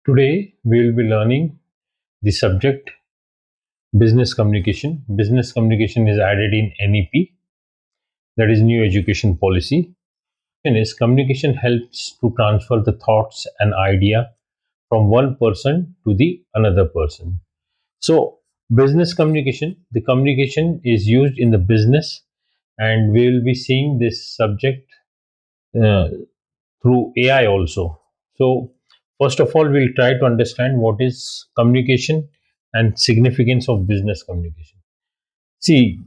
Today we will be learning the subject business communication. Business communication is added in NEP, that is new education policy. And is communication helps to transfer the thoughts and idea from one person to the another person. So business communication, the communication is used in the business, and we will be seeing this subject uh, through AI also. So, first of all, we'll try to understand what is communication and significance of business communication. See,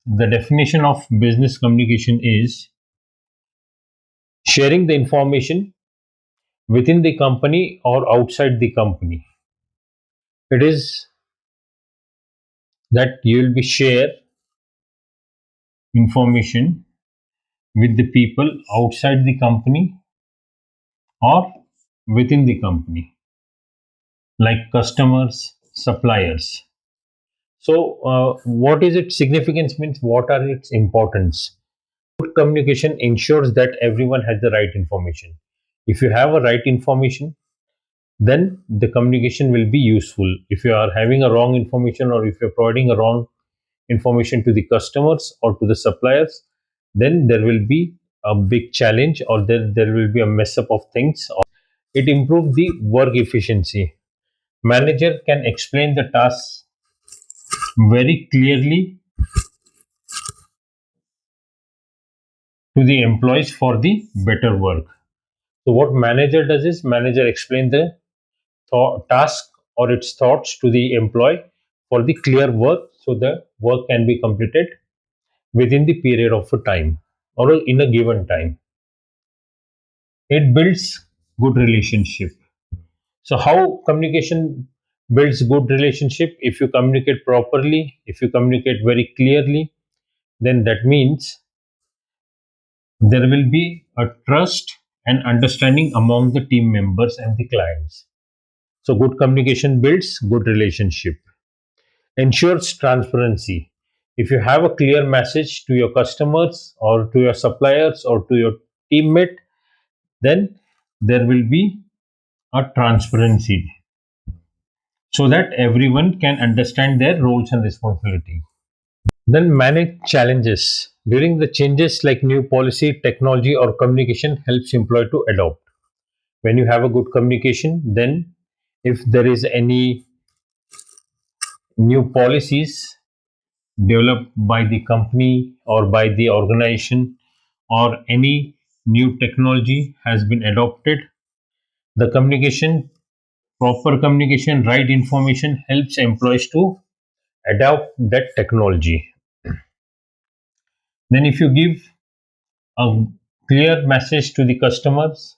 the definition of business communication is sharing the information within the company or outside the company. It is that you will be share information with the people outside the company or within the company, like customers, suppliers. So, what is its significance? Means what are its importance? Good communication ensures that everyone has the right information. If you have a right information, then the communication will be useful. If you are having a wrong information, or if you're providing a wrong information to the customers or to the suppliers, then there will be a big challenge, or there will be a mess up of things. It improves the work efficiency. Manager can explain the tasks very clearly to the employees for the better work. So what manager does is manager explain the task or its thoughts to the employee for the clear work, so the work can be completed within the period of a time or in a given time. It builds good relationship. So how communication builds good relationship? If you communicate properly, if you communicate very clearly, then that means there will be a trust and understanding among the team members and the clients. So good communication builds good relationship, ensures transparency. If you have a clear message to your customers or to your suppliers or to your teammate, then there will be a transparency, so that everyone can understand their roles and responsibility. Then manage challenges. During the changes like new policy, technology, or communication helps employee to adopt. When you have a good communication, then if there is any new policies developed by the company or by the organization, or any new technology has been adopted, the communication, proper communication, right information helps employees to adopt that technology. Then if you give a clear message to the customers,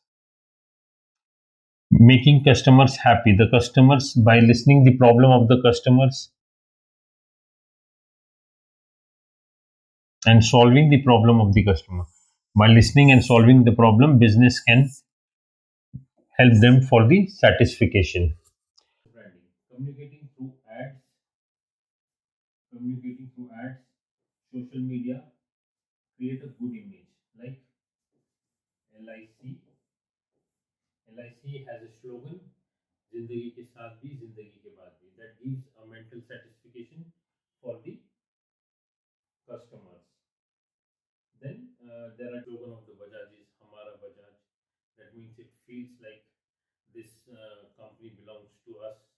making customers happy, the customers, by listening the problem of the customers and solving the problem of the customer, by listening and solving the problem, business can help them for the satisfaction. Branding. Communicating through ads, social media, create a good image. Like LIC, LIC has a slogan, "जिंदगी के साथ भी, जिंदगी के बाद भी." That gives a mental satisfaction for the customers. Then there are slogan of the Bajaj is "Hamara Bajaj." That means it feels like this company belongs to us.